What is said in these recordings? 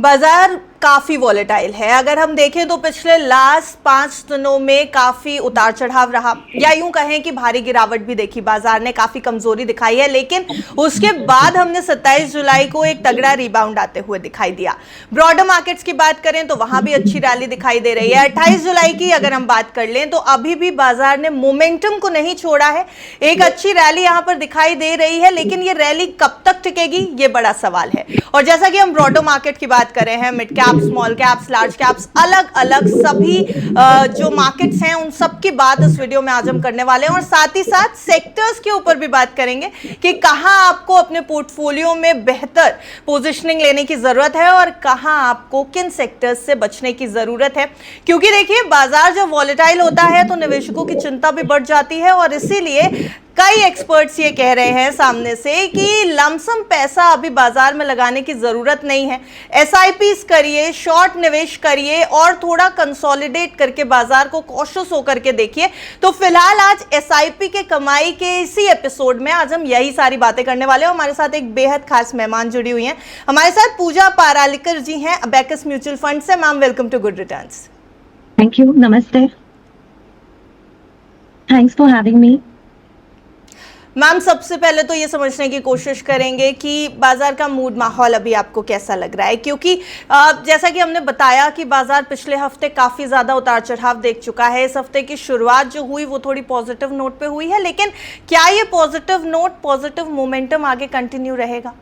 बाजार काफी वॉलेटाइल है। अगर हम देखें तो पिछले लास्ट 5 दिनों में काफी उतार चढ़ाव रहा, या यूं कहें कि भारी गिरावट भी देखी, बाजार ने काफी कमजोरी दिखाई है। लेकिन उसके बाद हमने 27 जुलाई को एक तगड़ा रिबाउंड आते हुए दिखाई दिया। ब्रॉडर मार्केट्स की बात करें तो वहां भी अच्छी रैली दिखाई दे रही है। 28 जुलाई की अगर हम बात कर लें तो अभी भी बाजार ने मोमेंटम को नहीं छोड़ा है। एक अच्छी रैली यहां पर दिखाई दे रही है, लेकिन ये रैली कब तक टिकेगी ये बड़ा सवाल है। और जैसा कि हम ब्रॉडर मार्केट की बात कर रहे हैं, mid cap, small caps, large caps, अलग अलग सभी जो मार्केट्स हैं उन सब की बात इस वीडियो में आज हम करने वाले हैं। और साथ ही साथ सेक्टर्स के ऊपर भी बात करेंगे कि कहां आपको अपने पोर्टफोलियो में बेहतर पोजीशनिंग लेने की जरूरत है और कहां आपको किन सेक्टर्स से बचने की जरूरत है। क्योंकि देखिए, बाजार जब वॉलेटाइल होता है तो निवेशकों की चिंता भी बढ़ जाती है, और इसीलिए कई एक्सपर्ट्स ये कह रहे हैं सामने से कि लमसम पैसा अभी बाजार में लगाने की जरूरत नहीं है। एसआईपीस करिए, शॉर्ट निवेश करिए और थोड़ा कंसोलिडेट करके बाजार को कॉशियस होकर के देखिए। तो फिलहाल आज एसआईपी के कमाई के इसी एपिसोड में आज हम यही सारी बातें करने वाले हैं। हमारे साथ एक बेहद खास मेहमान जुड़ी हुई हैं। हमारे साथ पूजा पारालिकर जी हैं, अबेकस म्यूचुअल फंड से। Ma'am, welcome to Good Returns. Thank you, नमस्ते, thanks for having me. Ma'am, सबसे पहले तो ये समझने की कोशिश करेंगे कि बाजार का मूड माहौल अभी आपको कैसा लग रहा है, क्योंकि जैसा कि हमने बताया कि बाजार पिछले हफ्ते काफ़ी ज़्यादा उतार चढ़ाव देख चुका है। इस हफ्ते की शुरुआत जो हुई वो थोड़ी पॉजिटिव नोट पे हुई है, लेकिन क्या ये पॉजिटिव नोट, पॉजिटिव मोमेंटम आगे कंटिन्यू रहेगा?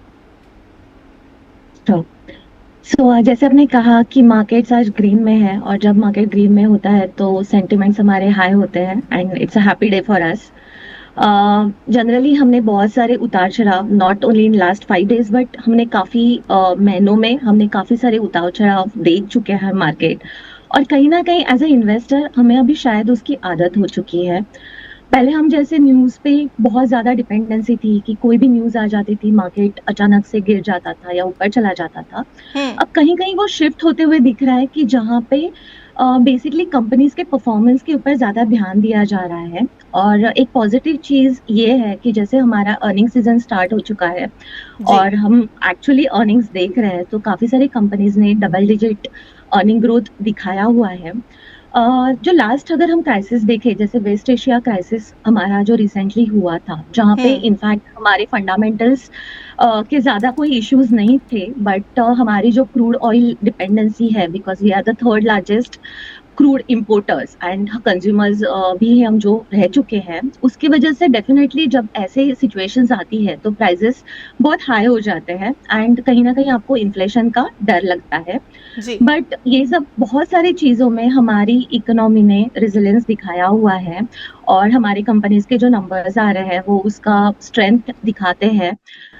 जैसे आपने कहा कि मार्केट्स आज ग्रीन में है, और जब मार्केट ग्रीन में होता है तो सेंटिमेंट्स हमारे हाई होते हैं and it's a happy day for us. Generally हमने बहुत सारे उतार चढ़ाव, not only in last 5 days but हमने काफ़ी महीनों में हमने काफ़ी सारे उतार चढ़ाव देख चुके हैं मार्केट। और कहीं ना कहीं एज ए इन्वेस्टर हमें अभी शायद उसकी आदत हो चुकी है। पहले हम जैसे न्यूज़ पे बहुत ज़्यादा डिपेंडेंसी थी कि कोई भी न्यूज़ आ जाती थी, मार्केट अचानक से गिर जाता था या ऊपर चला जाता था। अब कहीं कहीं वो शिफ्ट होते हुए दिख रहा है कि जहाँ पे बेसिकली कंपनीज के परफॉर्मेंस के ऊपर ज़्यादा ध्यान दिया जा रहा है। और एक पॉजिटिव चीज़ ये है कि जैसे हमारा अर्निंग सीजन स्टार्ट हो चुका है और हम एक्चुअली अर्निंग्स देख रहे हैं, तो काफ़ी सारी कंपनीज ने डबल डिजिट अर्निंग ग्रोथ दिखाया हुआ है। जो लास्ट अगर हम क्राइसिस देखें, जैसे वेस्ट एशिया क्राइसिस हमारा जो रिसेंटली हुआ था, जहाँ पे इनफैक्ट हमारे फंडामेंटल्स के ज़्यादा कोई इश्यूज नहीं थे, बट हमारी जो क्रूड ऑयल डिपेंडेंसी है, because we are the third largest crude importers and consumers भी हम जो रह चुके हैं, उसकी वजह से डेफिनेटली जब ऐसे सिचुएशंस आती है तो प्राइसेस बहुत हाई हो जाते हैं एंड कहीं ना कहीं आपको इन्फ्लेशन का डर लगता है। बट ये सब बहुत सारी चीज़ों में हमारी इकोनॉमी ने रेजिलियंस दिखाया हुआ है, और हमारी कंपनीज के जो नंबर्स आ रहे हैं वो उसका स्ट्रेंथ दिखाते हैं।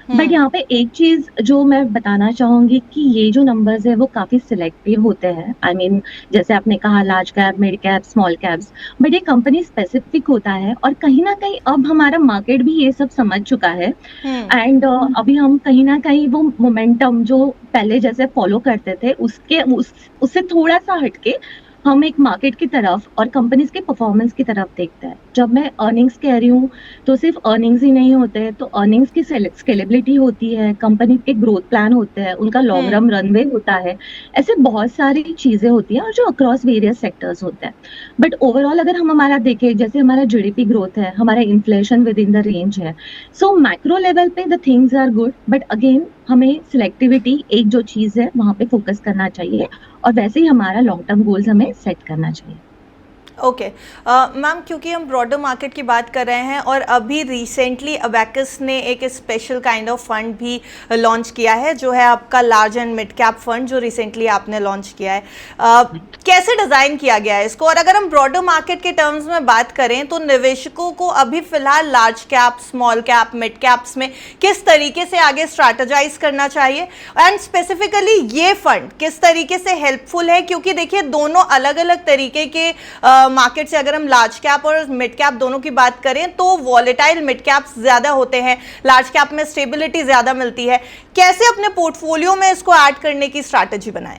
बट यहाँ पे एक चीज जो मैं बताना चाहूंगी कि ये जो नंबर्स है वो काफी सिलेक्टिव होते हैं। आई मीन, जैसे आपने कहा large cap, mid cap, small caps, but ये कंपनी स्पेसिफिक होता है। और कहीं ना कहीं अब हमारा मार्केट भी ये सब समझ चुका है एंड अभी हम कहीं ना कहीं वो मोमेंटम जो पहले जैसे फॉलो करते थे उससे थोड़ा सा हटके हम एक मार्केट की तरफ और कंपनीज के परफॉर्मेंस की तरफ देखते हैं। जब मैं अर्निंग्स कह रही हूँ तो सिर्फ अर्निंग्स ही नहीं होते हैं, तो अर्निंग्स की स्केलेबिलिटी होती है, कंपनी के ग्रोथ प्लान होते हैं, उनका लॉन्ग रन रनवे होता है, ऐसे बहुत सारी चीजें होती हैं और जो अक्रॉस वेरियस सेक्टर्स होते हैं। बट ओवरऑल अगर हम हमारा देखें, जैसे हमारा जीडीपी ग्रोथ है, हमारा inflation within the range है, सो मैक्रो लेवल पे the things are good, but again हमें सिलेक्टिविटी एक जो चीज है वहां पे फोकस करना चाहिए, और वैसे ही हमारा लॉन्ग टर्म गोल्स हमें सेट करना चाहिए। ओके मैम, क्योंकि हम ब्रॉडर मार्केट की बात कर रहे हैं और अभी रिसेंटली अबेकस ने एक स्पेशल काइंड ऑफ फंड भी लॉन्च किया है, जो है आपका large and mid cap fund, जो रिसेंटली आपने लॉन्च किया है। कैसे डिज़ाइन किया गया है इसको? और अगर हम ब्रॉडर मार्केट के टर्म्स में बात करें तो निवेशकों को अभी फिलहाल large cap, small cap, mid caps में किस तरीके से आगे स्ट्रैटेजाइज करना चाहिए, एंड स्पेसिफिकली ये फंड किस तरीके से हेल्पफुल है? क्योंकि देखिए, दोनों अलग अलग तरीके के मार्केट से अगर हम लार्ज कैप और मिड कैप दोनों की बात करें तो वॉलेटाइल मिड कैप्स ज्यादा होते हैं, लार्ज कैप में स्टेबिलिटी ज्यादा मिलती है। कैसे अपने पोर्टफोलियो में इसको ऐड करने की स्ट्रैटेजी बनाएं?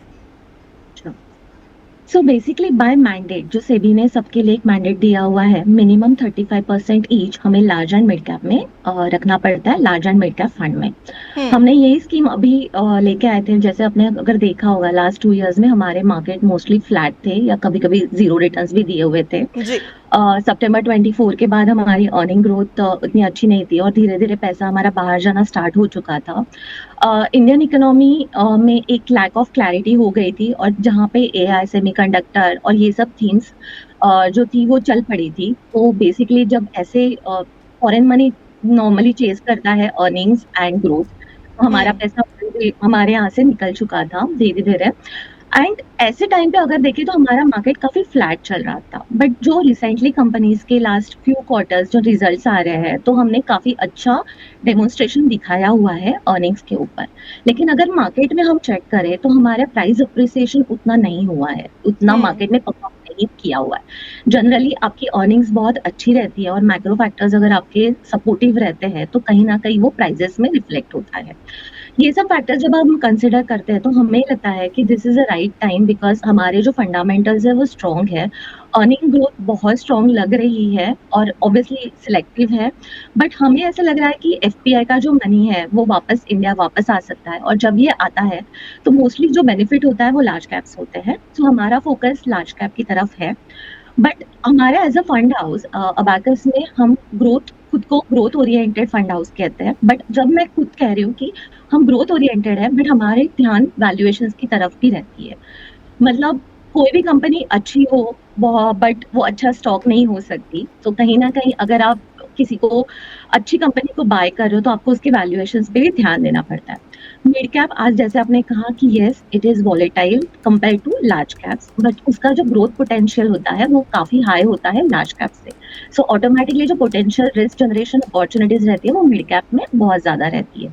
सो बेसिकली बाय मैंडेट जो सेबी ने सबके लिए एक मैंडेट दिया हुआ है, मिनिमम 35% ईच हमें लार्ज एंड मिड कैप में रखना पड़ता है, large and mid cap fund में। हम्म। हमने यही स्कीम अभी लेके आए थे। जैसे आपने अगर देखा होगा लास्ट 2 इयर्स में हमारे मार्केट मोस्टली फ्लैट थे या कभी कभी जीरो रिटर्न्स भी दिए हुए थे। जी। सितंबर 24 के बाद हमारी अर्निंग ग्रोथ उतनी अच्छी नहीं थी और धीरे धीरे पैसा हमारा बाहर जाना स्टार्ट हो चुका था। इंडियन इकोनॉमी में एक लैक ऑफ क्लैरिटी हो गई थी और जहाँ पे एआई, सेमीकंडक्टर और ये सब थीम्स जो थी वो चल पड़ी थी। तो बेसिकली जब ऐसे फॉरेन मनी नॉर्मली चेज करता है अर्निंग्स एंड ग्रोथ, तो हमारा हम्म। पैसा हमारे यहाँ से निकल चुका था धीरे धीरे। एंड ऐसे टाइम पे अगर देखें तो हमारा मार्केट काफी फ्लैट चल रहा था। बट जो रिसेंटली कंपनीज के लास्ट फ्यू क्वार्टर्स जो रिजल्ट्स आ रहे हैं, तो हमने काफी अच्छा डेमोन्स्ट्रेशन दिखाया हुआ है अर्निंग्स के ऊपर। लेकिन अगर मार्केट में हम चेक करें तो हमारा प्राइस अप्रिसिएशन उतना नहीं हुआ है, उतना हम्म। मार्केट ने परफॉर्म नहीं किया हुआ है। जनरली आपकी अर्निंग्स बहुत अच्छी रहती है और मैक्रो फैक्टर्स अगर आपके सपोर्टिव रहते हैं तो कहीं ना कहीं वो प्राइजेस में रिफ्लेक्ट होता है। ये सब फैक्टर्स जब हम कंसिडर करते हैं तो हमें लगता है कि this is a right time, because हमारे जो फंडामेंटल्स है वो स्ट्रॉन्ग है। अर्निंग ग्रोथ बहुत स्ट्रॉन्ग लग रही है और ऑब्वियसली सिलेक्टिव है। बट हमें ऐसा लग रहा है कि एफपीआई का जो मनी है वो वापस इंडिया वापस आ सकता है, और जब ये आता है तो मोस्टली जो बेनिफिट होता है वो लार्ज कैप्स होते हैं। तो हमारा फोकस लार्ज कैप की तरफ है। बट हमारे as a fund house Abakkus में हम ग्रोथ, खुद को ग्रोथ ओरिएंटेड फंड हाउस कहते हैं। बट जब मैं खुद कह रही हूँ कि हम ग्रोथ ओरिएंटेड है, बट हमारे ध्यान वैल्यूएशंस की तरफ भी रहती है। मतलब कोई भी कंपनी अच्छी हो बट वो अच्छा स्टॉक नहीं हो सकती। तो कहीं ना कहीं अगर आप किसी को अच्छी कंपनी को बाय कर रहे हो तो आपको उसके वैल्यूएशंस पे भी ध्यान देना पड़ता है। मिड कैप आज जैसे आपने कहा कि yes it is volatile compare to large caps, but उसका जो ग्रोथ पोटेंशियल होता है वो काफी हाई होता है लार्ज कैप से। सो ऑटोमेटिकली जो पोटेंशियल रिस्क जनरेशन अपॉर्चुनिटीज रहती है वो मिड कैप में बहुत ज्यादा रहती है।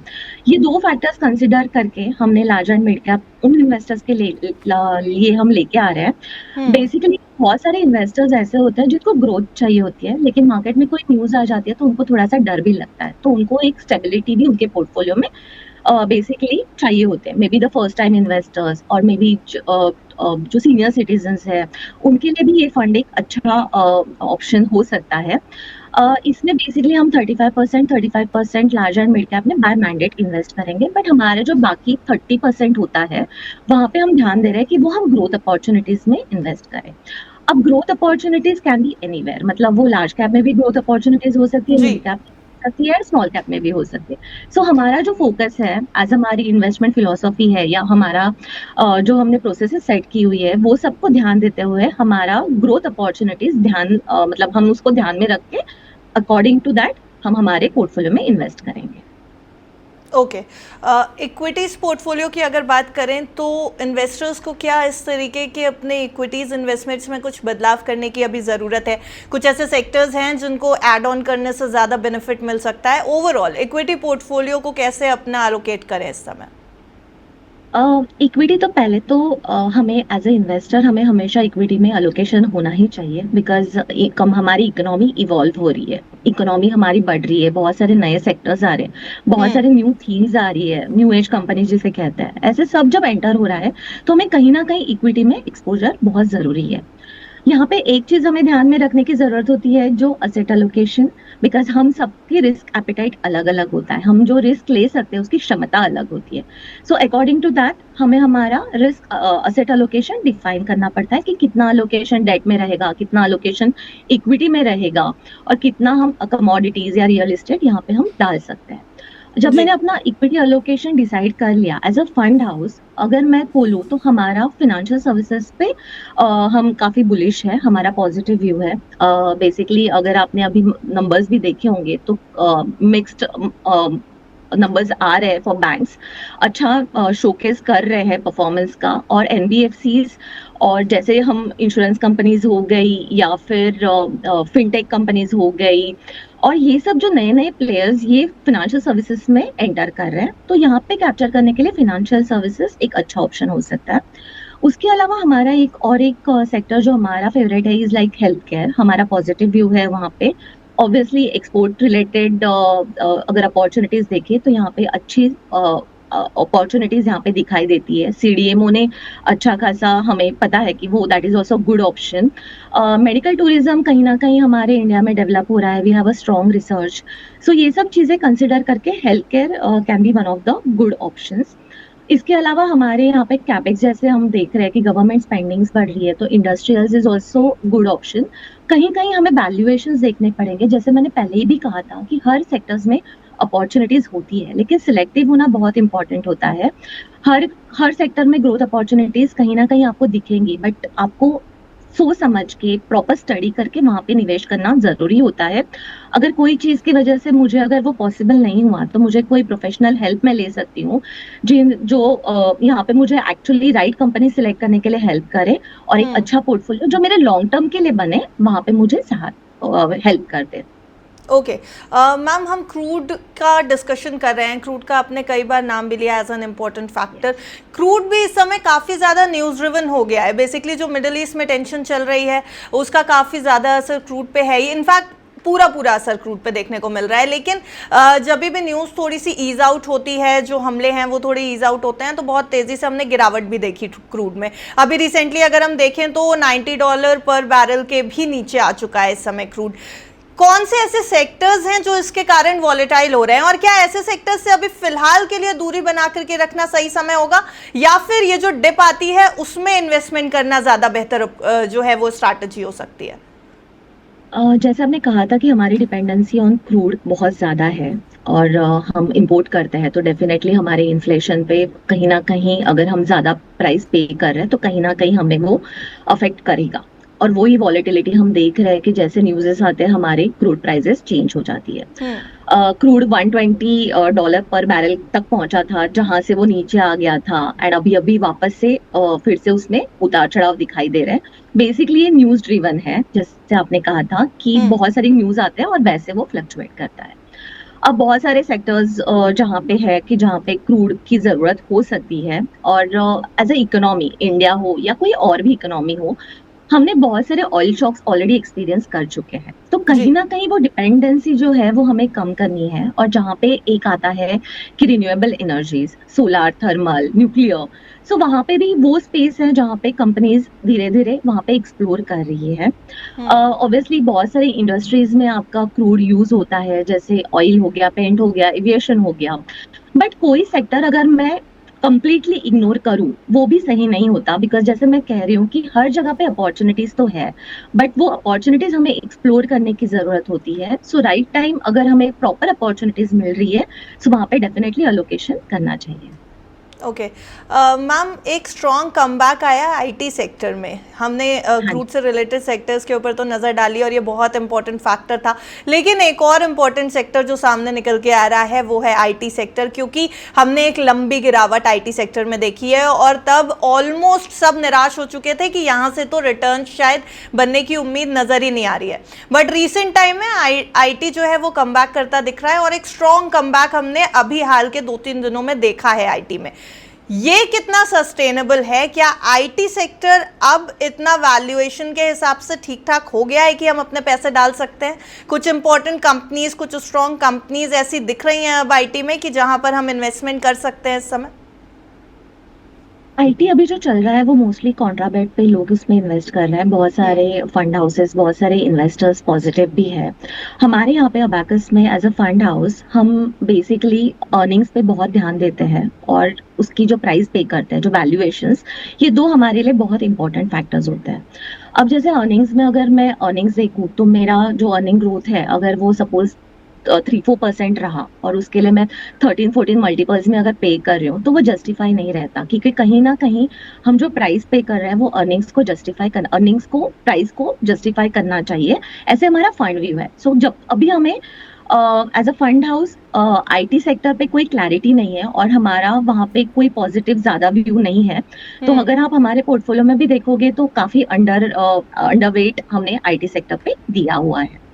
ये दो फैक्टर्स कंसिडर करके हमने लार्ज एंड मिड कैप उन इन्वेस्टर्स के लिए हम लेके आ रहे हैं। हम्म। बेसिकली बहुत सारे इन्वेस्टर्स ऐसे होते हैं जिनको ग्रोथ चाहिए होती है, लेकिन मार्केट में कोई न्यूज आ जाती है तो उनको थोड़ा सा डर भी लगता है, तो उनको एक स्टेबिलिटी भी उनके पोर्टफोलियो में बेसिकली चाहिए होते हैं। May be the first time investors और मे बी जो सीनियर सिटीजन्स है उनके लिए भी ये फंड एक अच्छा ऑप्शन हो सकता है। इसमें बेसिकली हम 35% लार्ज एंड मिड कैप में बाय मैंडेट इन्वेस्ट करेंगे। बट हमारे जो बाकी 30% होता है वहां पे हम ध्यान दे रहे हैं कि वो हम ग्रोथ अपॉर्चुनिटीज में इन्वेस्ट करें। अब growth opportunities can be anywhere, मतलब वो लार्ज कैप में भी ग्रोथ अपॉर्चुनिटीज हो सकती है, जी। मिड कैप सकती है, स्मॉल कैप में भी हो सकती है। सो हमारा जो फोकस है एज हमारी इन्वेस्टमेंट फिलोसफी है या हमारा जो हमने प्रोसेसेस सेट की हुई है वो सबको ध्यान देते हुए हमारा ग्रोथ अपॉर्चुनिटीज मतलब हम उसको ध्यान में रख के अकॉर्डिंग टू दैट हम हमारे पोर्टफोलियो में इन्वेस्ट करेंगे। ओके। इक्विटीज पोर्टफोलियो की अगर बात करें तो इन्वेस्टर्स को क्या इस तरीके के अपने इक्विटीज इन्वेस्टमेंट्स में कुछ बदलाव करने की अभी ज़रूरत है? कुछ ऐसे सेक्टर्स हैं जिनको ऐड ऑन करने से ज़्यादा बेनिफिट मिल सकता है? ओवरऑल इक्विटी पोर्टफोलियो को कैसे अपना एलोकेट करें इस समय? इक्विटी तो पहले तो हमें एज ए इन्वेस्टर हमें हमेशा इक्विटी में अलोकेशन होना ही चाहिए, बिकॉज हमारी इकोनॉमी इवॉल्व हो रही है, इकोनॉमी हमारी बढ़ रही है, बहुत सारे नए सेक्टर्स आ रहे हैं, बहुत सारे न्यू थीम्स आ रही है, न्यू एज कंपनी जिसे कहते हैं, ऐसे सब जब एंटर हो रहा है तो हमें कहीं ना कहीं इक्विटी में एक्सपोजर बहुत जरूरी है। यहाँ पे एक चीज हमें ध्यान में रखने की जरूरत होती है, जो असेट एलोकेशन, बिकॉज हम सबकी रिस्क एपिटाइट अलग अलग होता है, हम जो रिस्क ले सकते हैं उसकी क्षमता अलग होती है। सो अकॉर्डिंग टू दैट हमें हमारा रिस्क असेट एलोकेशन डिफाइन करना पड़ता है कि कितना एलोकेशन डेट में रहेगा, कितना एलोकेशन इक्विटी में रहेगा और कितना हम कमोडिटीज या रियल एस्टेट यहाँ पे हम डाल सकते हैं। जब मैंने अपना इक्विटी अलोकेशन डिसाइड कर लिया एज अ फंड हाउस, अगर मैं बोलूँ तो हमारा फाइनेंशियल सर्विसेज पे हम काफी बुलिश है, हमारा पॉजिटिव व्यू है। बेसिकली अगर आपने अभी नंबर्स भी देखे होंगे तो मिक्स्ड नंबर्स आ रहे हैं फॉर बैंक्स, अच्छा शोकेस कर रहे हैं परफॉर्मेंस का। और एनबीएफसीज और जैसे हम इंश्योरेंस कंपनीज हो गई या फिर फिनटेक कंपनीज हो गई, और ये सब जो नए नए प्लेयर्स ये फाइनेंशियल सर्विसेज में एंटर कर रहे हैं, तो यहाँ पे कैप्चर करने के लिए फाइनेंशियल सर्विसेज एक अच्छा ऑप्शन हो सकता है। उसके अलावा हमारा एक सेक्टर जो हमारा फेवरेट है इज लाइक हेल्थ केयर, हमारा पॉजिटिव व्यू है वहाँ पे। ऑब्वियसली एक्सपोर्ट रिलेटेड अगर अपॉर्चुनिटीज देखें तो यहाँ पे अच्छी अपॉर्चुनिटीज यहाँ पे दिखाई देती है। सीडीएमओ ने अच्छा खासा, हमें पता है कि वो that is also good option. Medical tourism कहीं ना कहीं हमारे इंडिया में डेवलप हो रहा है, we have a strong research. So ये सब चीजें कंसिडर करके health care can be one of the good options. इसके अलावा हमारे यहाँ पे कैपेक्स जैसे हम देख रहे हैं कि गवर्नमेंट स्पेंडिंग्स बढ़ रही है, तो industrials is also good option. कहीं कहीं हमें वैल्यूएशंस देखने पड़ेंगे, जैसे मैंने पहले ही भी कहा था कि हर सेक्टर्स में अपॉर्चुनिटीज होती है, लेकिन सिलेक्टिव होना बहुत इंपॉर्टेंट होता है। हर हर सेक्टर में ग्रोथ अपॉर्चुनिटीज कहीं ना कहीं आपको दिखेंगी, बट आपको सोच समझ के प्रॉपर स्टडी करके वहां पे निवेश करना जरूरी होता है। अगर कोई चीज की वजह से मुझे अगर वो पॉसिबल नहीं हुआ तो मुझे कोई प्रोफेशनल हेल्प मैं ले सकती हूँ, जिन जो यहाँ पे मुझे एक्चुअली राइट कंपनी सिलेक्ट करने के लिए हेल्प करे और एक अच्छा पोर्टफोलियो जो मेरे लॉन्ग टर्म के लिए बने वहां पे मुझे हेल्प कर दे। ओके मैम, हम क्रूड का डिस्कशन कर रहे हैं। क्रूड का आपने कई बार नाम भी लिया as an important factor. Crude भी इस समय काफ़ी ज़्यादा न्यूज़ ड्रिवन हो गया है। बेसिकली जो मिडिल ईस्ट में टेंशन चल रही है उसका काफ़ी ज़्यादा असर क्रूड पे है ही। इनफैक्ट पूरा असर क्रूड पे देखने को मिल रहा है। लेकिन जब भी न्यूज़ थोड़ी सी ईज आउट होती है, जो हमले हैं वो थोड़े ईज आउट होते हैं, तो बहुत तेज़ी से हमने गिरावट भी देखी क्रूड में। अभी रिसेंटली अगर हम देखें तो $90 पर बैरल के भी नीचे आ चुका है इस समय क्रूड। कौन से ऐसे सेक्टर्स हैं जो इसके कारण वॉलेटाइल हो रहे हैं, और क्या ऐसे सेक्टर्स से अभी फिलहाल के लिए दूरी बना करके रखना सही समय होगा, या फिर ये जो डिप आती है उसमें इन्वेस्टमेंट करना ज्यादा बेहतर जो है वो स्ट्रैटेजी हो सकती है? जैसे आपने कहा था कि हमारी डिपेंडेंसी ऑन क्रूड बहुत ज़्यादा है और हम इंपोर्ट करते हैं, तो डेफिनेटली हमारे इन्फ्लेशन पे कहीं ना कहीं अगर हम ज़्यादा प्राइस पे कर रहे हैं तो कहीं ना कहीं हमें वो अफेक्ट करेगा। और वही वॉलेटिलिटी हम देख रहे हैं कि जैसे न्यूज़ेस आते हैं हमारे क्रूड प्राइसेस चेंज हो जाती है। क्रूड $120 पर बैरल तक पहुंचा था, जहां से वो नीचे आ गया था, एंड अभी अभी वापस से फिर से उसमें उतार चढ़ाव दिखाई दे रहे हैं। बेसिकली ये न्यूज़ ड्रिवन है, जैसे आपने कहा था कि बहुत सारी न्यूज़ आते हैं और वैसे वो फ्लक्चुएट करता है। अब बहुत सारे सेक्टर्स जहाँ पे है कि जहाँ पे क्रूड की जरूरत हो सकती है, और एज ए इकोनॉमी, इंडिया हो या कोई और भी इकोनॉमी हो, हमने बहुत सारे ऑयल शॉक्स ऑलरेडी एक्सपीरियंस कर चुके हैं, तो कहीं ना कहीं वो डिपेंडेंसी जो है वो हमें कम करनी है। और जहाँ पे एक आता है कि renewable energies, solar, thermal, nuclear, so वहाँ पे भी वो स्पेस है जहाँ पे कंपनीज धीरे धीरे वहाँ पे एक्सप्लोर कर रही है। ऑब्वियसली बहुत सारी इंडस्ट्रीज में आपका क्रूड यूज होता है, जैसे ऑयल हो गया, पेंट हो गया, एविएशन हो गया, बट कोई सेक्टर अगर मैं कंप्लीटली इग्नोर करूं वो भी सही नहीं होता, बिकॉज जैसे मैं कह रही हूँ कि हर जगह पे अपॉर्चुनिटीज तो है, बट वो अपॉर्चुनिटीज हमें एक्सप्लोर करने की जरूरत होती है। सो राइट टाइम अगर हमें प्रॉपर अपॉर्चुनिटीज मिल रही है सो वहाँ पे डेफिनेटली अलोकेशन करना चाहिए। ओके मैम, एक स्ट्रॉन्ग कमबैक आया आईटी सेक्टर में। हमने क्रूड से रिलेटेड सेक्टर्स के ऊपर तो नज़र डाली और ये बहुत इंपॉर्टेंट फैक्टर था, लेकिन एक और इम्पॉर्टेंट सेक्टर जो सामने निकल के आ रहा है वो है आईटी सेक्टर, क्योंकि हमने एक लंबी गिरावट आईटी सेक्टर में देखी है और तब ऑलमोस्ट सब निराश हो चुके थे कि यहाँ से तो रिटर्न शायद बनने की उम्मीद नज़र ही नहीं आ रही है। बट रिसेंट टाइम में आईटी जो है वो कमबैक करता दिख रहा है, और एक स्ट्रॉन्ग कमबैक हमने अभी हाल के 2-3 दिनों में देखा है आईटी में। ये कितना सस्टेनेबल है? क्या आईटी सेक्टर अब इतना वैल्यूएशन के हिसाब से ठीक ठाक हो गया है कि हम अपने पैसे डाल सकते हैं? कुछ इंपॉर्टेंट कंपनीज, कुछ स्ट्रॉन्ग कंपनीज ऐसी दिख रही हैं अब आईटी में कि जहां पर हम इन्वेस्टमेंट कर सकते हैं इस समय? आईटी अभी जो चल रहा है वो मोस्टली कॉन्ट्राबेट पे लोग उसमें इन्वेस्ट कर रहे हैं। बहुत सारे फंड हाउसेस, बहुत सारे इन्वेस्टर्स पॉजिटिव भी है। हमारे यहाँ पे अबैकस में एज अ फंड हाउस हम बेसिकली अर्निंग्स पे बहुत ध्यान देते हैं और उसकी जो प्राइस पे करते हैं, जो वैल्यूएशंस, ये दो हमारे लिए बहुत इंपॉर्टेंट फैक्टर्स होते हैं। अब जैसे अर्निंग्स में अगर मैं अर्निंग्स देखूँ तो मेरा जो अर्निंग ग्रोथ है अगर वो सपोज 3-4% रहा और उसके लिए मैं 13-14 मल्टीपल्स में अगर पे कर रही हूँ तो वो जस्टिफाई नहीं रहता, क्योंकि कहीं ना कहीं हम जो प्राइस पे कर रहे हैं वो अर्निंग्स को जस्टिफाई करना, अर्निंग्स को, प्राइस को जस्टिफाई करना चाहिए। ऐसे हमारा फंड व्यू है। सो जब अभी हमें as a fund house IT sector पे कोई क्लैरिटी नहीं है और हमारा वहाँ पे कोई पॉजिटिव ज्यादा व्यू नहीं है, तो अगर आप हमारे पोर्टफोलियो में भी देखोगे तो काफी अंडरवेट हमने आईटी सेक्टर पे दिया हुआ है।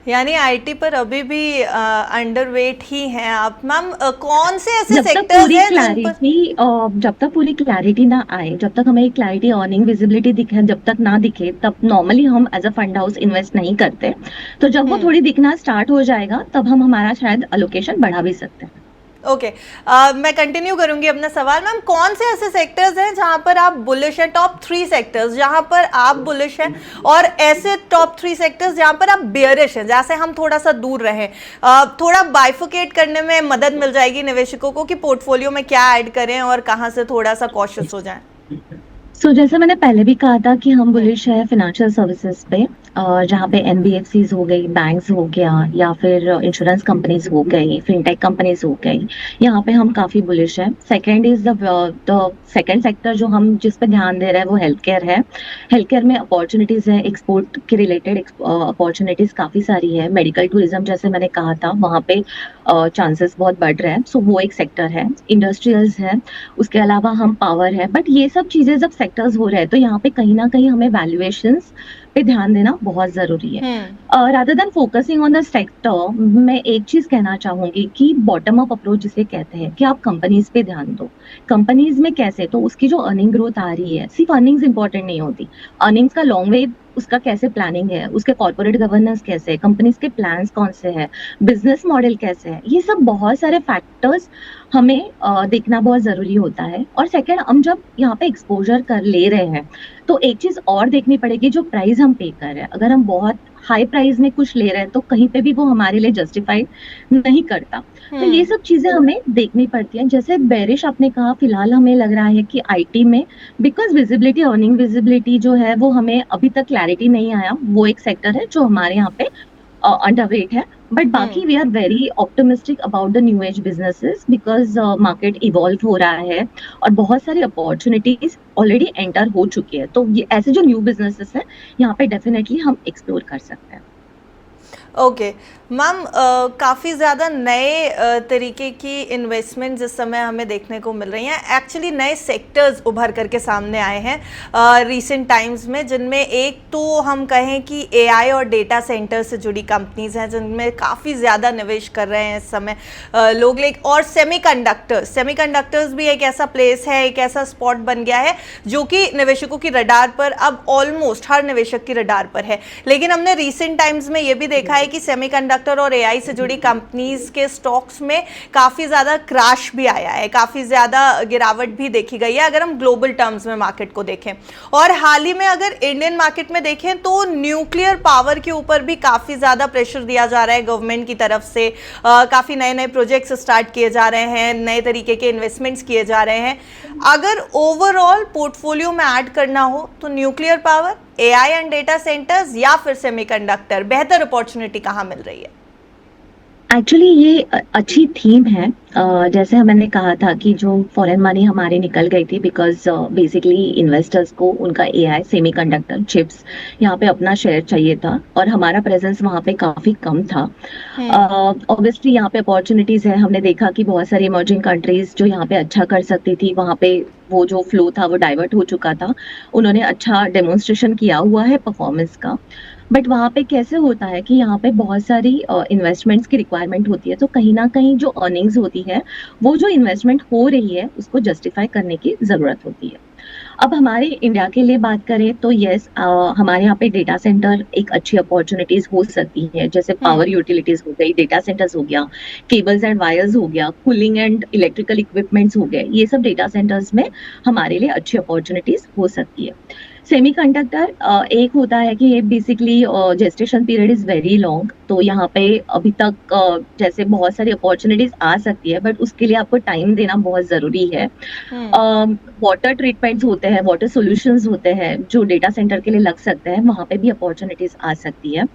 यानी आईटी पर अभी भी अंडरवेट ही हैं आप। मैम, कौन से ऐसे सेक्टर्स हैं जब तक पूरी क्लैरिटी ना आए, जब तक हमें क्लैरिटी, अर्निंग विजिबिलिटी दिखे, जब तक ना दिखे, तब नॉर्मली हम as a fund house invest नहीं करते। तो जब वो थोड़ी दिखना स्टार्ट हो जाएगा तब हम हमारा शायद अलोकेशन बढ़ा भी सकते हैं। ओके, मैं कंटिन्यू करूंगी अपना सवाल। मैम, कौन से ऐसे सेक्टर्स हैं जहां पर आप बुलिश हैं, टॉप 3 सेक्टर्स जहां पर आप बुलिश हैं, और ऐसे टॉप 3 सेक्टर्स जहां पर आप बेयरिश हैं, जैसे हम थोड़ा सा दूर रहें, थोड़ा बाइफोकेट करने में मदद मिल जाएगी निवेशकों को कि पोर्टफोलियो में क्या ऐड करें और कहां से थोड़ा सा कॉशियस हो जाएं। जैसे मैंने पहले भी कहा था कि हम बुलिश है फाइनेंशियल सर्विसेज पे, जहाँ पे एनबीएफसीज हो गई, बैंक्स हो गया, या फिर इंश्योरेंस कंपनीज हो गई, फिनटेक कंपनीज हो गई, यहाँ पे हम काफी बुलिश है। Second is the second sector जो हम जिस पे ध्यान दे रहे हैं वो हेल्थ केयर है। हेल्थ केयर में अपॉर्चुनिटीज है, एक्सपोर्ट के रिलेटेड अपॉर्चुनिटीज काफी सारी है। मेडिकल टूरिज्म जैसे मैंने कहा था, वहाँ पे चांसेस बहुत बढ़ रहे हैं, सो वो एक सेक्टर है। इंडस्ट्रियल्स है, उसके अलावा हम पावर है। बट ये सब चीजें जब सेक्टर्स हो रहे हैं तो यहाँ पे कहीं ना कहीं हमें वैल्यूएशंस पे ध्यान देना बहुत जरूरी है। Rather than focusing on the sector, मैं एक चीज कहना चाहूंगी कि बॉटम अप अप्रोच जिसे कहते हैं कि आप कंपनीज पे ध्यान दो। कंपनीज में कैसे, तो उसकी जो अर्निंग ग्रोथ आ रही है, सिर्फ अर्निंग्स इंपॉर्टेंट नहीं होती, अर्निंग्स का लॉन्ग वे उसका कैसे प्लानिंग है, उसके कॉर्पोरेट गवर्नेंस कैसे है, कंपनीज के प्लान्स कौन से हैं, बिजनेस मॉडल कैसे है, ये सब बहुत सारे फैक्टर्स हमें देखना बहुत जरूरी होता है। और सेकंड, हम जब यहाँ पे एक्सपोजर कर ले रहे हैं तो एक चीज और देखनी पड़ेगी, जो प्राइस हम पे कर रहे हैं। अगर हम बहुत हाई प्राइस में कुछ ले रहे हैं तो कहीं पे भी वो हमारे लिए जस्टिफाइड नहीं करता। तो ये सब चीजें हमें देखनी पड़ती हैं। जैसे बेरिश आपने कहा, फिलहाल हमें लग रहा है कि आईटी में, बिकॉज विजिबिलिटी, अर्निंग विजिबिलिटी जो है वो हमें अभी तक क्लैरिटी नहीं आया, वो एक सेक्टर है जो हमारे यहाँ पे अंडरवेट है। बट बाकी we are very optimistic about the new age businesses, because market evolve हो रहा है और बहुत सारी अपॉर्चुनिटीज ऑलरेडी एंटर हो चुकी है। तो ये ऐसे जो न्यू बिजनेसेस है यहाँ पे डेफिनेटली हम एक्सप्लोर कर सकते हैं। ओके मैम, काफ़ी ज़्यादा नए तरीके की इन्वेस्टमेंट जिस समय हमें देखने को मिल रही हैं, एक्चुअली नए सेक्टर्स उभर करके सामने आए हैं रीसेंट टाइम्स में, जिनमें एक तो हम कहें कि एआई और डेटा सेंटर से जुड़ी कंपनीज हैं जिनमें काफ़ी ज़्यादा निवेश कर रहे हैं इस समय लोग। और सेमीकंडक्टर्स भी एक ऐसा प्लेस है, एक ऐसा स्पॉट बन गया है जो कि निवेशकों की रडार पर, अब ऑलमोस्ट हर निवेशक की रडार पर है। लेकिन हमने रीसेंट टाइम्स में ये भी देखा है कि सेमीकंडक्टर और एआई से जुड़ी कंपनीज के स्टॉक्स में काफी ज्यादा क्रैश भी आया है, काफी ज्यादा गिरावट भी देखी गई है अगर हम ग्लोबल टर्म्स में मार्केट को देखें। और हाल ही में अगर इंडियन मार्केट में देखें तो न्यूक्लियर पावर के ऊपर भी काफी ज्यादा प्रेशर दिया जा रहा है गवर्नमेंट की तरफ से। काफी नए नए प्रोजेक्ट्स स्टार्ट किए जा रहे हैं, नए तरीके के इन्वेस्टमेंट्स किए जा रहे हैं। अगर ओवरऑल पोर्टफोलियो में ऐड करना हो तो nuclear power, AI and data centres या फिर सेमीकंडक्टर, बेहतर अपॉर्चुनिटी कहाँ मिल रही है? एक्चुअली ये अच्छी थीम है। जैसे मैंने कहा था कि जो फॉरेन मनी हमारी निकल गई थी, बिकॉज बेसिकली इन्वेस्टर्स को उनका एआई, सेमीकंडक्टर, चिप्स, यहाँ पे अपना शेयर चाहिए था और हमारा प्रेजेंस वहाँ पे काफी कम था। ऑब्वियसली यहाँ पे अपॉर्चुनिटीज है। हमने देखा कि बहुत सारी इमर्जिंग कंट्रीज जो यहाँ पे अच्छा कर सकती थी, वहाँ पे वो जो फ्लो था वो डाइवर्ट हो चुका था। उन्होंने अच्छा डेमोन्स्ट्रेशन किया हुआ है परफॉर्मेंस का। बट वहाँ पे कैसे होता है कि यहाँ पे बहुत सारी इन्वेस्टमेंट्स की रिक्वायरमेंट होती है, तो कहीं ना कहीं जो अर्निंग्स होती है वो जो इन्वेस्टमेंट हो रही है उसको जस्टिफाई करने की जरूरत होती है। अब हमारे इंडिया के लिए बात करें तो यस, हमारे यहाँ पे डेटा सेंटर एक अच्छी अपॉर्चुनिटीज हो सकती है। जैसे पावर यूटिलिटीज हो गई, डेटा सेंटर्स हो गया, केबल्स एंड वायर्स हो गया, कूलिंग एंड इलेक्ट्रिकल इक्विपमेंट्स हो गए, ये सब डेटा सेंटर्स में हमारे लिए अच्छी अपॉर्चुनिटीज हो सकती है। सेमीकंडक्टर एक होता है कि ये basically gestation period is very long, तो यहाँ पे अभी तक जैसे बहुत सारी अपॉर्चुनिटीज आ सकती है, बट उसके लिए आपको टाइम देना बहुत जरूरी है। वाटर ट्रीटमेंट्स होते हैं, वाटर सॉल्यूशंस होते हैं जो डेटा सेंटर के लिए लग सकते हैं, वहाँ पे भी अपॉर्चुनिटीज आ सकती है।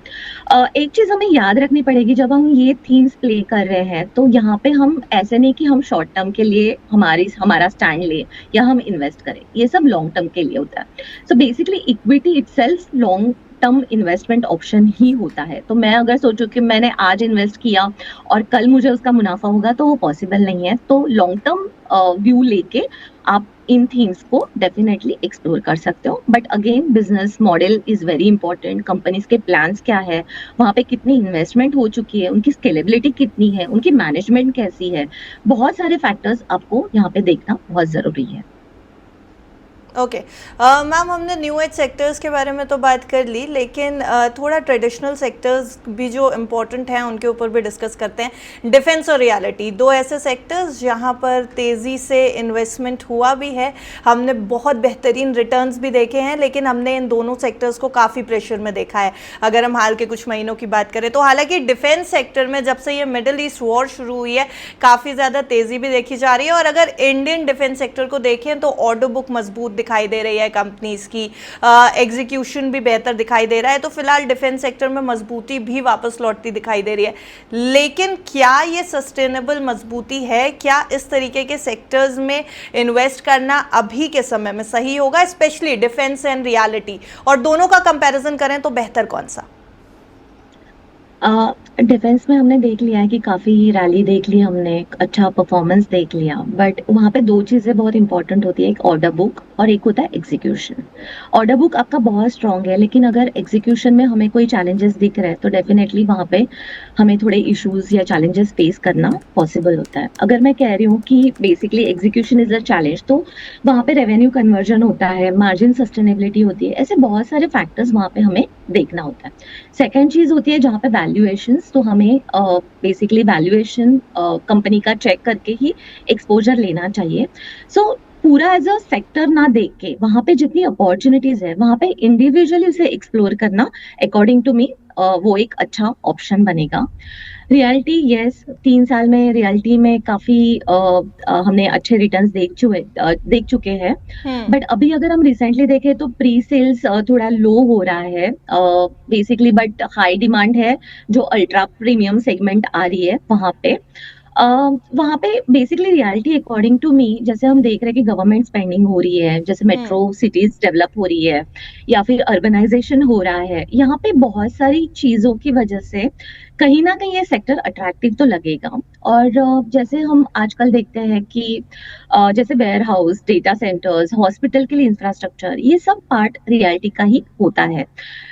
एक चीज हमें याद रखनी पड़ेगी, जब हम ये थीम्स प्ले कर रहे हैं तो यहाँ पे हम ऐसे नहीं कि हम शॉर्ट टर्म के लिए हमारा स्टैंड ले या हम इन्वेस्ट करें, ये सब लॉन्ग टर्म के लिए होता है। So basically equity itself long term investment option ही होता है। तो मैं अगर सोचूं कि मैंने आज इन्वेस्ट किया और कल मुझे उसका मुनाफा होगा, तो वो पॉसिबल नहीं है। तो लॉन्ग टर्म व्यू लेके आप इन थीम्स को डेफिनेटली एक्सप्लोर कर सकते हो। But again business model is very important. Companies के प्लान्स क्या है, वहाँ पे कितनी इन्वेस्टमेंट हो चुकी है, उनकी स्केलेबिलिटी कितनी है, उनकी मैनेजमेंट कैसी है, बहुत सारे फैक्टर्स आपको यहाँ पे देखना बहुत जरूरी है। ओके। मैम, हमने न्यू एज सेक्टर्स के बारे में तो बात कर ली, लेकिन थोड़ा ट्रेडिशनल सेक्टर्स भी जो इम्पोर्टेंट हैं उनके ऊपर भी डिस्कस करते हैं। डिफेंस और रियलिटी, दो ऐसे सेक्टर्स जहां पर तेज़ी से इन्वेस्टमेंट हुआ भी है, हमने बहुत बेहतरीन रिटर्न्स भी देखे हैं, लेकिन हमने इन दोनों सेक्टर्स को काफ़ी प्रेशर में देखा है अगर हम हाल के कुछ महीनों की बात करें तो। हालांकि डिफेंस सेक्टर में जब से ये मिडिल ईस्ट वॉर शुरू हुई है काफ़ी ज़्यादा तेज़ी भी देखी जा रही है, और अगर इंडियन डिफेंस सेक्टर को देखें तो ऑर्डर बुक मजबूत दिखाई दे रही है कंपनीज की, एग्जीक्यूशन भी बेहतर दिखाई दे रहा है, तो फिलहाल डिफेंस सेक्टर में मजबूती भी वापस लौटती दिखाई दे रही है। लेकिन क्या ये सस्टेनेबल मजबूती है? क्या इस तरीके के सेक्टर्स में इन्वेस्ट करना अभी के समय में सही होगा, स्पेशली डिफेंस एंड रियलिटी, और दोनों का कंपैरिजन करें तो बेहतर कौन सा? डिफेंस में हमने देख लिया है कि काफ़ी रैली देख ली हमने, अच्छा परफॉर्मेंस देख लिया, बट वहाँ पे दो चीज़ें बहुत इंपॉर्टेंट होती है, एक ऑर्डर बुक और एक होता है एग्जीक्यूशन। ऑर्डर बुक आपका बहुत स्ट्रांग है, लेकिन अगर एग्जीक्यूशन में हमें कोई चैलेंजेस दिख रहे हैं तो डेफिनेटली वहाँ पे हमें थोड़े इश्यूज या चैलेंजेस फेस करना पॉसिबल होता है। अगर मैं कह रही हूँ कि basically execution is a challenge, तो वहाँ पे रेवेन्यू कन्वर्जन होता है, मार्जिन सस्टेनेबिलिटी होती है, ऐसे बहुत सारे फैक्टर्स वहाँ पे हमें देखना होता है। सेकेंड चीज होती है जहाँ पे वैल्यूएशंस, तो हमें बेसिकली वैल्यूएशन कंपनी का चेक करके ही एक्सपोजर लेना चाहिए। सो पूरा एज अ सेक्टर ना देख के वहाँ पे जितनी अपॉर्चुनिटीज है वहाँ पे इंडिविजुअली उसे एक्सप्लोर करना अकॉर्डिंग टू मी वो एक अच्छा ऑप्शन बनेगा। रियलिटी, यस, 3 साल में रियलिटी में काफी हमने अच्छे रिटर्न्स देख चुके हैं, बट अभी अगर हम रिसेंटली देखें तो प्री सेल्स थोड़ा लो हो रहा है बेसिकली, बट हाई डिमांड है जो अल्ट्रा प्रीमियम सेगमेंट आ रही है वहां पे। वहाँ पे basically reality according to me, जैसे हम देख रहे हैं कि गवर्नमेंट स्पेंडिंग हो रही है, जैसे मेट्रो सिटीज डेवलप हो रही है या फिर अर्बनाइजेशन हो रहा है, यहाँ पे बहुत सारी चीजों की वजह से कहीं ना कहीं ये सेक्टर अट्रैक्टिव तो लगेगा। और जैसे हम आजकल देखते हैं कि जैसे warehouse, data centres, hospital के लिए इंफ्रास्ट्रक्चर, ये सब पार्ट रियलिटी का ही होता है।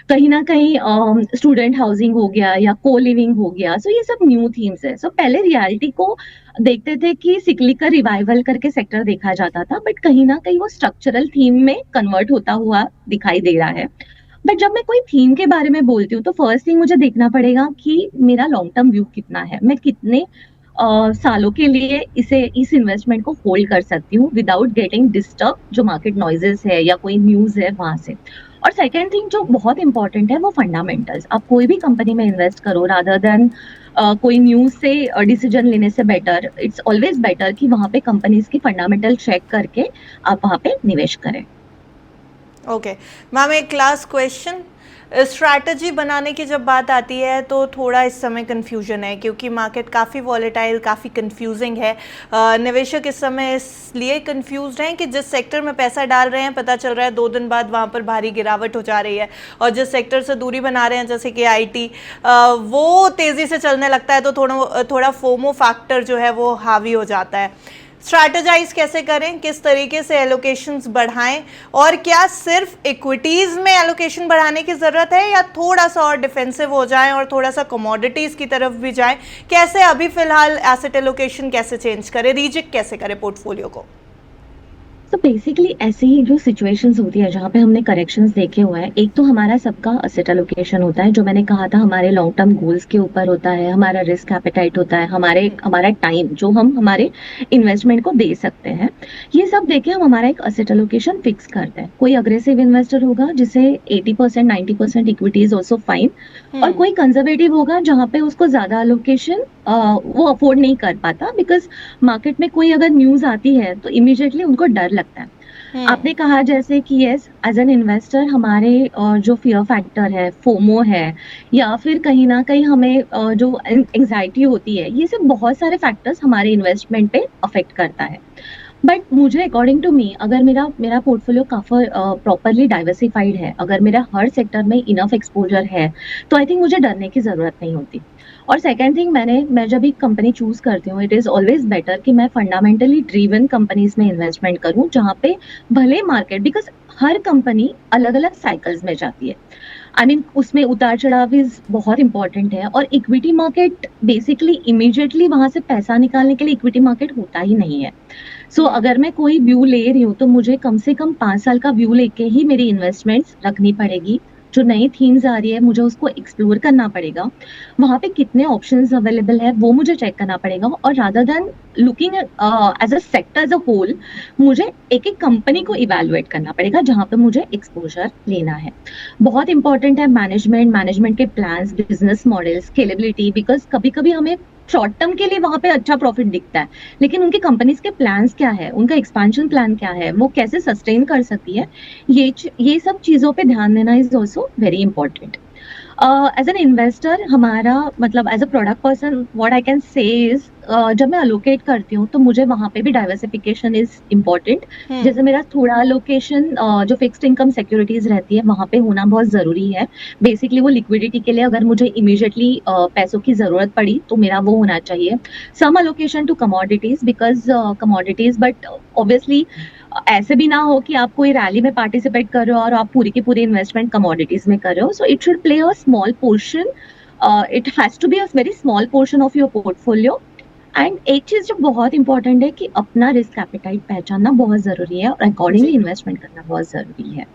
कहीं ना कहीं स्टूडेंट हाउसिंग हो गया या को लिविंग हो गया, सो ये सब न्यू थीम्स है। सो पहले रियलिटी को देखते थे कि सिक्लिकल रिवाइवल करके सेक्टर देखा जाता था, बट कहीं ना कहीं वो स्ट्रक्चरल थीम में कन्वर्ट होता हुआ दिखाई दे रहा है। बट जब मैं कोई थीम के बारे में बोलती हूँ तो फर्स्ट थिंग मुझे देखना पड़ेगा कि मेरा लॉन्ग टर्म व्यू कितना है, मैं कितने सालों के लिए इस इन्वेस्टमेंट को होल्ड कर सकती हूँ विदाउट गेटिंग डिस्टर्ब जो मार्केट नॉइजेस है या कोई न्यूज है वहां से। और सेकेंड थिंग जो बहुत इंपॉर्टेंट है वो फंडामेंटल्स। आप कोई भी कंपनी में इन्वेस्ट करो रादर देन कोई न्यूज से डिसीजन लेने से बेटर, इट्स ऑलवेज बेटर कि वहां पे कंपनीज की फंडामेंटल चेक करके आप वहां पे निवेश करें। ओके मैम, एक लास्ट क्वेश्चन। स्ट्रैटेजी बनाने की जब बात आती है तो थोड़ा इस समय कन्फ्यूजन है, क्योंकि मार्केट काफ़ी वॉलेटाइल, काफ़ी कन्फ्यूजिंग है। निवेशक इस समय इसलिए कन्फ्यूज्ड हैं कि जिस सेक्टर में पैसा डाल रहे हैं पता चल रहा है 2 दिन बाद वहाँ पर भारी गिरावट हो जा रही है, और जिस सेक्टर से दूरी बना रहे हैं जैसे कि आईटी, वो तेज़ी से चलने लगता है तो थोड़ा फोमो फैक्टर जो है वो हावी हो जाता है। स्ट्रैटेजाइज कैसे करें, किस तरीके से एलोकेशंस बढ़ाएं, और क्या सिर्फ इक्विटीज में एलोकेशन बढ़ाने की ज़रूरत है या थोड़ा सा और डिफेंसिव हो जाएं और थोड़ा सा कमोडिटीज़ की तरफ भी जाएं? कैसे अभी फिलहाल एसेट एलोकेशन कैसे चेंज करें, रीजिक कैसे करें पोर्टफोलियो को? तो बेसिकली ऐसी ही जो सिचुएशंस होती है जहाँ पे हमने करेक्शंस देखे हुए हैं, एक तो हमारा सबका असेट एलोकेशन होता है जो मैंने कहा था हमारे लॉन्ग टर्म गोल्स के ऊपर होता है, हमारा रिस्क एपेटाइट होता है, हमारा टाइम जो हम हमारे इन्वेस्टमेंट को दे सकते हैं, ये सब देके हम हमारा एक असेट एलोकेशन फिक्स करते हैं। कोई अग्रेसिव इन्वेस्टर होगा जिसे 80% 90% इक्विटी इज ऑल्सो फाइन, और कोई कंजर्वेटिव होगा जहाँ पे उसको ज्यादा एलोकेशन वो अफोर्ड नहीं कर पाता, बिकॉज मार्केट में कोई अगर न्यूज आती है तो इमीडिएटली उनको डर लगता है। आपने कहा जैसे कि यस, एज एन इन्वेस्टर हमारे जो फियर फैक्टर है, फोमो है, या फिर कहीं ना कहीं हमें जो एंजाइटी होती है, ये सब बहुत सारे फैक्टर्स हमारे इन्वेस्टमेंट पे अफेक्ट करता है। बट मुझे अकॉर्डिंग टू मी अगर मेरा पोर्टफोलियो काफी प्रॉपरली डाइवर्सिफाइड है, अगर मेरा हर सेक्टर में इनफ एक्सपोजर है, तो आई थिंक मुझे डरने की जरूरत नहीं होती। और सेकेंड थिंग, मैं जब एक कंपनी चूज करती हूँ, इट इज ऑलवेज बेटर कि मैं फंडामेंटली ड्रीवन कंपनीज में इन्वेस्टमेंट करूँ जहाँ पे भले मार्केट, बिकॉज हर कंपनी अलग अलग साइकिल्स में जाती है, आई मीन उसमें उतार चढ़ाव इज बहुत इंपॉर्टेंट है। और इक्विटी मार्केट बेसिकली इमीडिएटली वहां से पैसा निकालने के लिए इक्विटी मार्केट होता ही नहीं है। सो अगर मैं कोई व्यू ले रही हूँ तो मुझे कम से कम 5 साल का व्यू लेके ही मेरी इन्वेस्टमेंट्स रखनी पड़ेगी। जो नई थीम्स आ रही है मुझे उसको एक्सप्लोर करना पड़ेगा, वहां पे कितने ऑप्शंस अवेलेबल है वो मुझे चेक करना पड़ेगा, और rather than looking as a sector as a whole, मुझे एक एक कंपनी को इवेलुएट करना पड़ेगा जहां पे मुझे एक्सपोजर लेना है। बहुत इंपॉर्टेंट है मैनेजमेंट के plans, business model, scalability, because कभी कभी हमें शॉर्ट टर्म के लिए वहां पे अच्छा प्रॉफिट दिखता है, लेकिन उनकी कंपनीज के प्लान्स क्या है, उनका एक्सपेंशन प्लान क्या है, वो कैसे सस्टेन कर सकती है, ये सब चीजों पे ध्यान देना is also very important. As an investor हमारा मतलब as a product person what I can say is, जब मैं अलोकेट करती हूँ तो मुझे वहां पे भी डाइवर्सिफिकेशन इज इम्पोर्टेंट। जैसे मेरा थोड़ा अलोकेशन जो फिक्स्ड इनकम सिक्योरिटीज रहती है वहां पे होना बहुत जरूरी है। बेसिकली वो लिक्विडिटी के लिए अगर मुझे इमीडिएटली पैसों की जरूरत पड़ी तो मेरा वो होना चाहिए। Some allocation to commodities, because commodities, but obviously ऐसे भी ना हो कि आप कोई रैली में पार्टिसिपेट कर रहे हो और आप पूरी की पूरी इन्वेस्टमेंट कमोडिटीज में कर रहे हो। So it should play a small portion, it has to be a very small portion of your portfolio. And एक चीज जो बहुत इंपॉर्टेंट है कि अपना रिस्क एपेटाइट पहचानना बहुत जरूरी है और अकॉर्डिंगली जी, इन्वेस्टमेंट करना बहुत जरूरी है।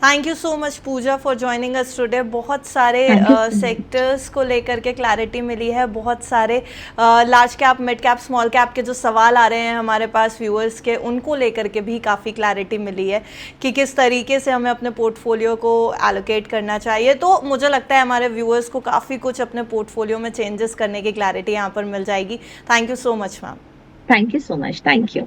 Thank you so much Pooja for joining us today. बहुत सारे thank you so much. Sectors को लेकर के क्लैरिटी मिली है, बहुत सारे large cap, mid cap, small cap के जो सवाल आ रहे हैं हमारे पास व्यूअर्स के, उनको लेकर के भी काफ़ी क्लैरिटी मिली है कि किस तरीके से हमें अपने पोर्टफोलियो को एलोकेट करना चाहिए। तो मुझे लगता है हमारे व्यूअर्स को काफ़ी कुछ अपने पोर्टफोलियो में चेंजेस करने की क्लैरिटी यहाँ पर मिल जाएगी। Thank you so much ma'am. Thank you so much. Thank you.